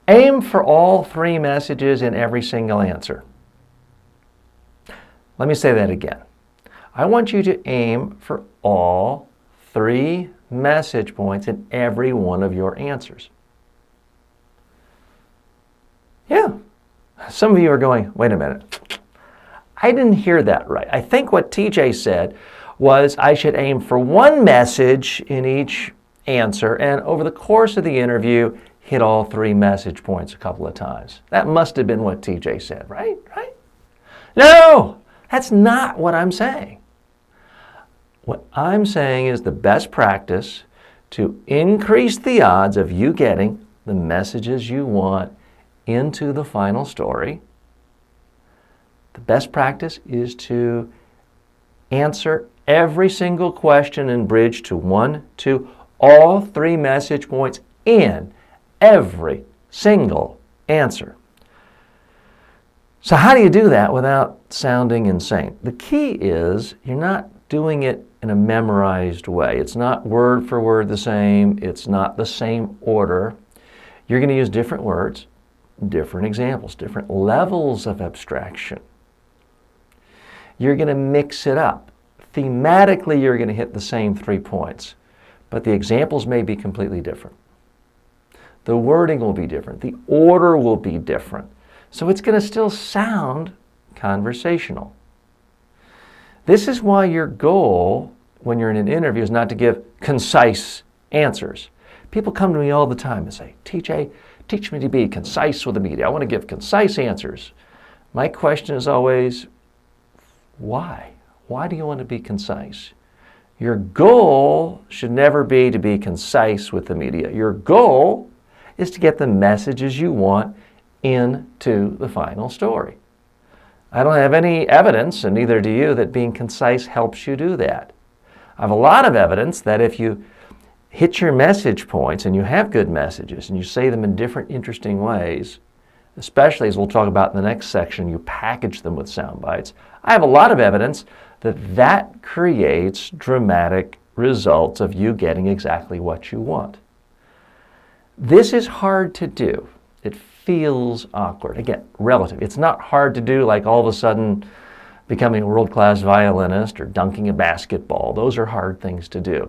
Aim for all three messages in every single answer. Let me say that again. I want you to aim for all three message points in every one of your answers. Yeah. Some of you are going, wait a minute. I didn't hear that right. I think what TJ said was I should aim for one message in each answer and over the course of the interview, hit all three message points a couple of times. That must have been what TJ said, right? No, that's not what I'm saying. What I'm saying is the best practice to increase the odds of you getting the messages you want into the final story. The best practice is to answer every single question and bridge to one, two, all three message points in every single answer. So how do you do that without sounding insane? The key is you're not doing it in a memorized way. It's not word for word the same. It's not the same order. You're going to use different words, different examples, different levels of abstraction. You're going to mix it up. Thematically, you're going to hit the same 3 points, but the examples may be completely different. The wording will be different. The order will be different. So it's going to still sound conversational. This is why your goal when you're in an interview is not to give concise answers. People come to me all the time and say, TJ, teach me to be concise with the media. I want to give concise answers. My question is always, why? Why do you want to be concise? Your goal should never be to be concise with the media. Your goal is to get the messages you want into the final story. I don't have any evidence, and neither do you, that being concise helps you do that. I have a lot of evidence that if you hit your message points and you have good messages and you say them in different interesting ways, especially as we'll talk about in the next section, you package them with sound bites. I have a lot of evidence that that creates dramatic results of you getting exactly what you want. This is hard to do. It feels awkward. Again, relative. It's not hard to do like all of a sudden becoming a world-class violinist or dunking a basketball. Those are hard things to do.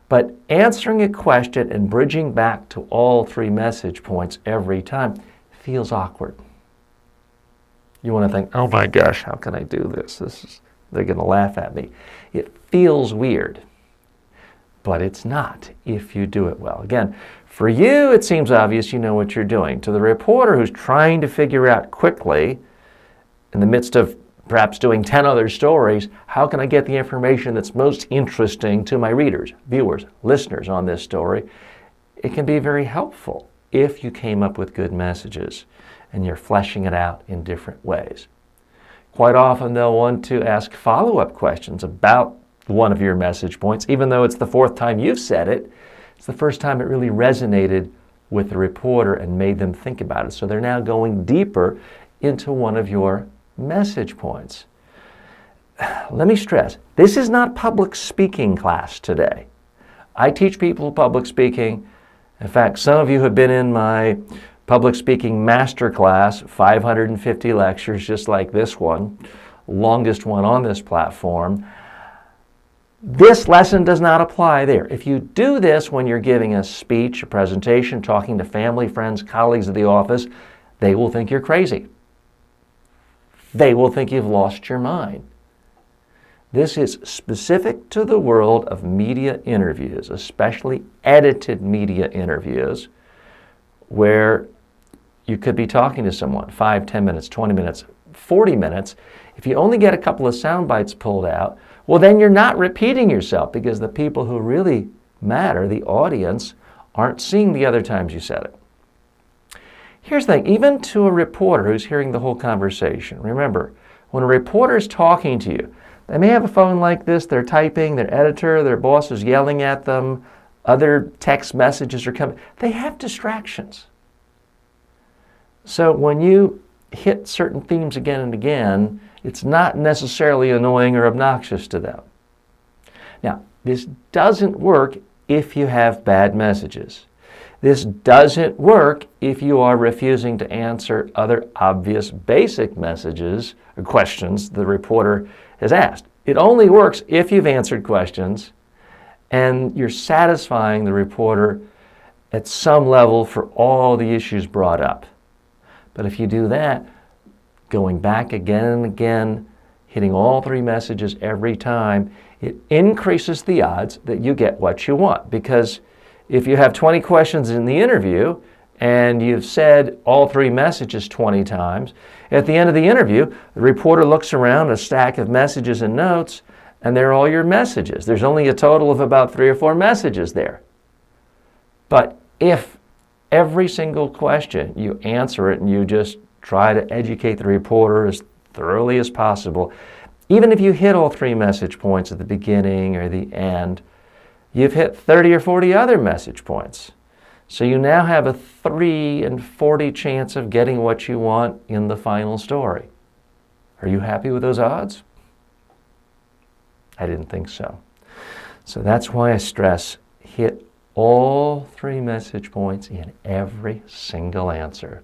But answering a question and bridging back to all three message points every time feels awkward. You want to think, oh my gosh, how can I do this? They're going to laugh at me. It feels weird, but it's not if you do it well. Again, for you, it seems obvious you know what you're doing. To the reporter who's trying to figure out quickly, in the midst of perhaps doing 10 other stories, how can I get the information that's most interesting to my readers, viewers, listeners on this story? It can be very helpful if you came up with good messages and you're fleshing it out in different ways. Quite often they'll want to ask follow-up questions about one of your message points, even though it's the fourth time you've said it. It's the first time it really resonated with the reporter and made them think about it. So they're now going deeper into one of your message points. Let me stress, this is not public speaking class today. I teach people public speaking. In fact, some of you have been in my public speaking master class, 550 lectures just like this one, longest one on this platform. This lesson does not apply there. If you do this when you're giving a speech, a presentation, talking to family, friends, colleagues at the office, they will think you're crazy. They will think you've lost your mind. This is specific to the world of media interviews, especially edited media interviews, where you could be talking to someone 5, 10 minutes, 20 minutes, 40 minutes. If you only get a couple of sound bites pulled out, well, then you're not repeating yourself because the people who really matter, the audience, aren't seeing the other times you said it. Here's the thing, even to a reporter who's hearing the whole conversation, remember, when a reporter is talking to you, they may have a phone like this, they're typing, their editor, their boss is yelling at them, other text messages are coming. They have distractions. So when you hit certain themes again and again, it's not necessarily annoying or obnoxious to them. Now, this doesn't work if you have bad messages. This doesn't work if you are refusing to answer other obvious basic messages or questions the reporter has asked. It only works if you've answered questions and you're satisfying the reporter at some level for all the issues brought up. But if you do that, going back again and again, hitting all three messages every time, it increases the odds that you get what you want. Because if you have 20 questions in the interview and you've said all three messages 20 times, at the end of the interview, the reporter looks around a stack of messages and notes, and they're all your messages. There's only a total of about 3 or 4 messages there. But if every single question you answer it and you just try to educate the reporter as thoroughly as possible, even if you hit all 3 message points at the beginning or the end, you've hit 30 or 40 other message points. So you now have a 3 in 40 chance of getting what you want in the final story. Are you happy with those odds? I didn't think so. So that's why I stress hit all 3 message points in every single answer.